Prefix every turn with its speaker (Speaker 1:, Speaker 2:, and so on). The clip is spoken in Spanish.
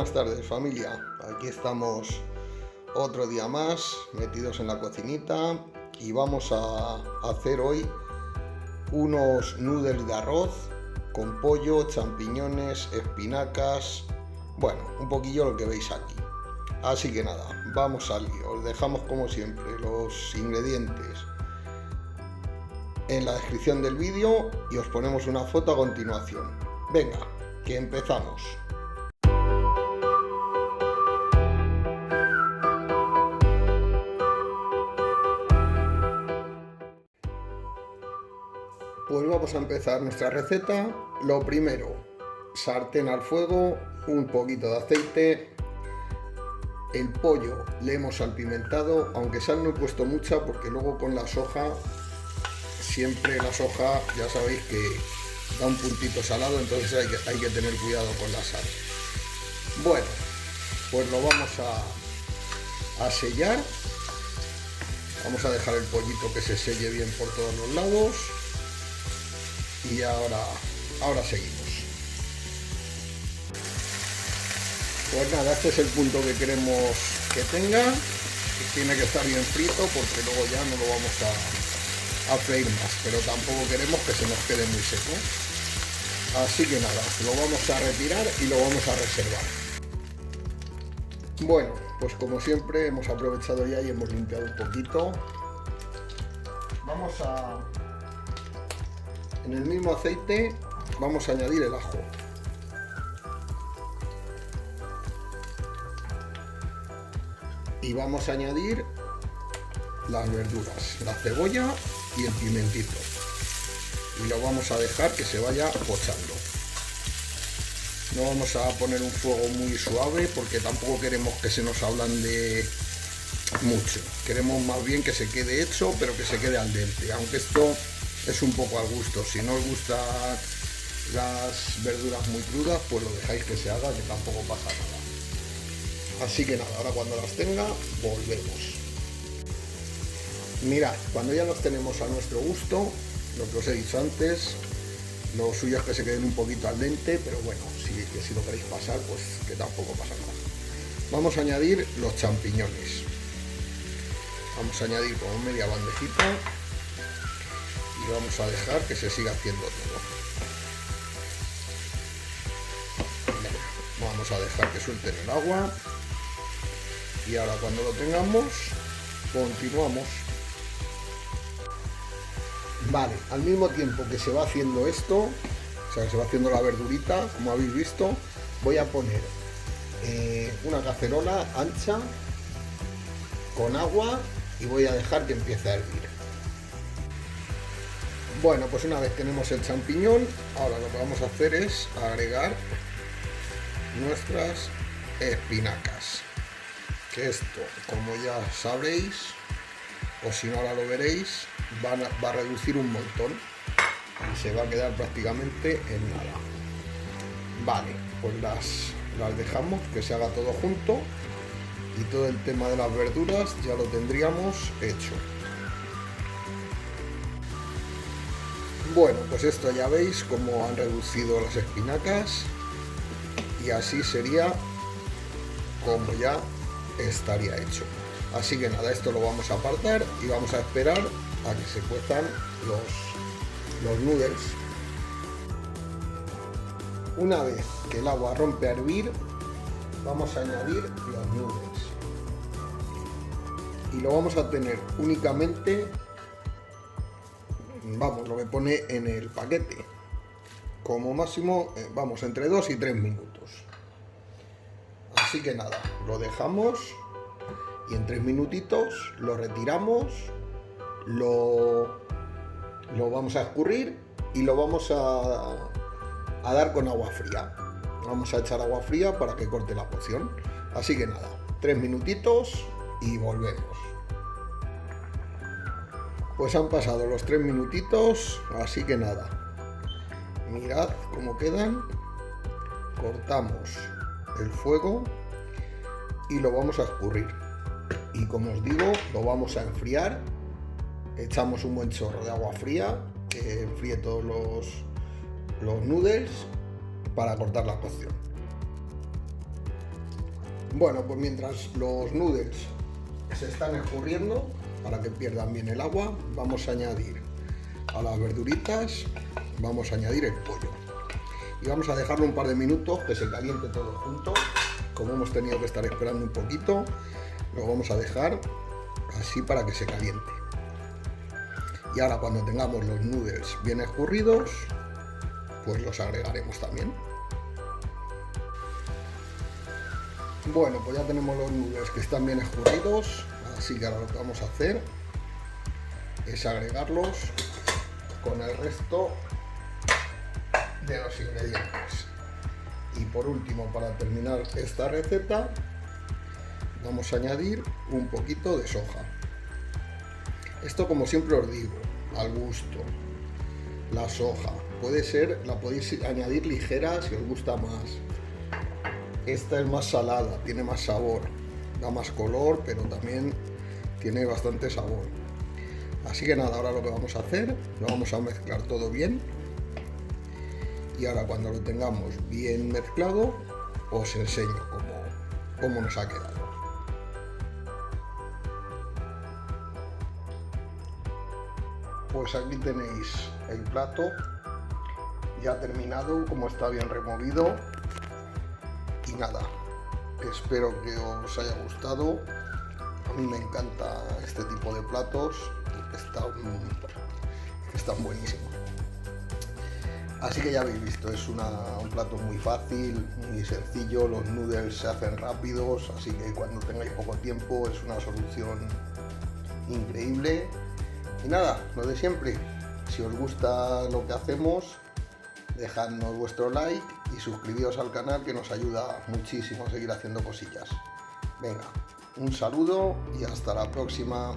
Speaker 1: Buenas tardes, familia. Aquí estamos otro día más metidos en la cocinita y vamos a hacer hoy unos noodles de arroz con pollo, champiñones, espinacas, bueno, un poquillo lo que veis aquí. Así que nada, vamos al lío. Os dejamos como siempre los ingredientes en la descripción del vídeo y os ponemos una foto a continuación. Venga, que empezamos. Pues vamos a empezar nuestra receta. Lo primero, sartén al fuego, un poquito de aceite. El pollo le hemos salpimentado, aunque sal no he puesto mucha porque luego con la soja, siempre la soja ya sabéis que da un puntito salado, entonces hay que tener cuidado con la sal. Bueno, pues lo vamos a sellar. Vamos a dejar el pollito que se selle bien por todos los lados. Y ahora seguimos. Pues nada, este es el punto que queremos que tenga. Tiene que estar bien frito porque luego ya no lo vamos a freír más, pero tampoco queremos que se nos quede muy seco. Así que nada, lo vamos a retirar y lo vamos a reservar. Bueno, pues como siempre hemos aprovechado ya y hemos limpiado un poquito. En el mismo aceite vamos a añadir el ajo. Y vamos a añadir las verduras, la cebolla y el pimentito. Y lo vamos a dejar que se vaya pochando. No vamos a poner un fuego muy suave porque tampoco queremos que se nos ablande mucho. Queremos más bien que se quede hecho, pero que se quede al dente. Aunque esto es un poco al gusto. Si no os gustan las verduras muy crudas, pues lo dejáis que se haga, que tampoco pasa nada. Así que nada, ahora cuando las tenga, volvemos. Mirad, cuando ya los tenemos a nuestro gusto, lo que os he dicho antes, lo suyo es que se queden un poquito al dente, pero bueno, si lo queréis pasar, pues que tampoco pasa nada. Vamos a añadir los champiñones. Vamos a añadir como media bandejita. Y vamos a dejar que se siga haciendo todo. Vamos a dejar que suelten el agua. Y ahora cuando lo tengamos, continuamos. Vale, al mismo tiempo que se va haciendo esto, o sea, que se va haciendo la verdurita, como habéis visto, voy a poner una cacerola ancha con agua y voy a dejar que empiece a hervir. Bueno, pues una vez tenemos el champiñón, ahora lo que vamos a hacer es agregar nuestras espinacas. Que esto, como ya sabréis, o si no ahora lo veréis, va a reducir un montón y se va a quedar prácticamente en nada. Vale, pues las dejamos que se haga todo junto y todo el tema de las verduras ya lo tendríamos hecho. Bueno, pues esto ya veis cómo han reducido las espinacas y así sería como ya estaría hecho. Así que nada, esto lo vamos a apartar y vamos a esperar a que se cuezan los noodles. Una vez que el agua rompe a hervir, vamos a añadir los noodles y lo vamos a tener únicamente, vamos, lo que pone en el paquete, como máximo, vamos, entre 2 y 3 minutos. Así que nada, lo dejamos y en 3 minutitos lo retiramos, lo vamos a escurrir y lo vamos a dar con agua fría. Vamos a echar agua fría para que corte la cocción. Así que nada, 3 minutitos y volvemos. Pues han pasado los 3 minutitos, así que nada. Mirad cómo quedan. Cortamos el fuego y lo vamos a escurrir. Y como os digo, lo vamos a enfriar. Echamos un buen chorro de agua fría que enfríe todos los noodles para cortar la cocción. Bueno, pues mientras los noodles se están escurriendo, para que pierdan bien el agua, vamos a añadir a las verduritas, vamos a añadir el pollo. Y vamos a dejarlo un par de minutos que se caliente todo junto. Como hemos tenido que estar esperando un poquito, lo vamos a dejar así para que se caliente. Y ahora cuando tengamos los noodles bien escurridos, pues los agregaremos también. Bueno, pues ya tenemos los noodles que están bien escurridos, así que ahora lo que vamos a hacer es agregarlos con el resto de los ingredientes. Y por último, para terminar esta receta, vamos a añadir un poquito de soja. Esto, como siempre os digo, al gusto. La soja la podéis añadir ligera si os gusta más. Esta es más salada, tiene más sabor, da más color, pero también tiene bastante sabor. Así que nada, ahora lo que vamos a hacer, lo vamos a mezclar todo bien. Y ahora cuando lo tengamos bien mezclado, os enseño cómo nos ha quedado. Pues aquí tenéis el plato ya terminado, como está bien removido. Y nada, espero que os haya gustado. A mí me encanta este tipo de platos, están buenísimos. Así que ya habéis visto, es un plato muy fácil, muy sencillo, los noodles se hacen rápidos, así que cuando tengáis poco tiempo es una solución increíble. Y nada, lo de siempre, si os gusta lo que hacemos, dejadnos vuestro like y suscribíos al canal, que nos ayuda muchísimo a seguir haciendo cosillas. Venga, un saludo y hasta la próxima.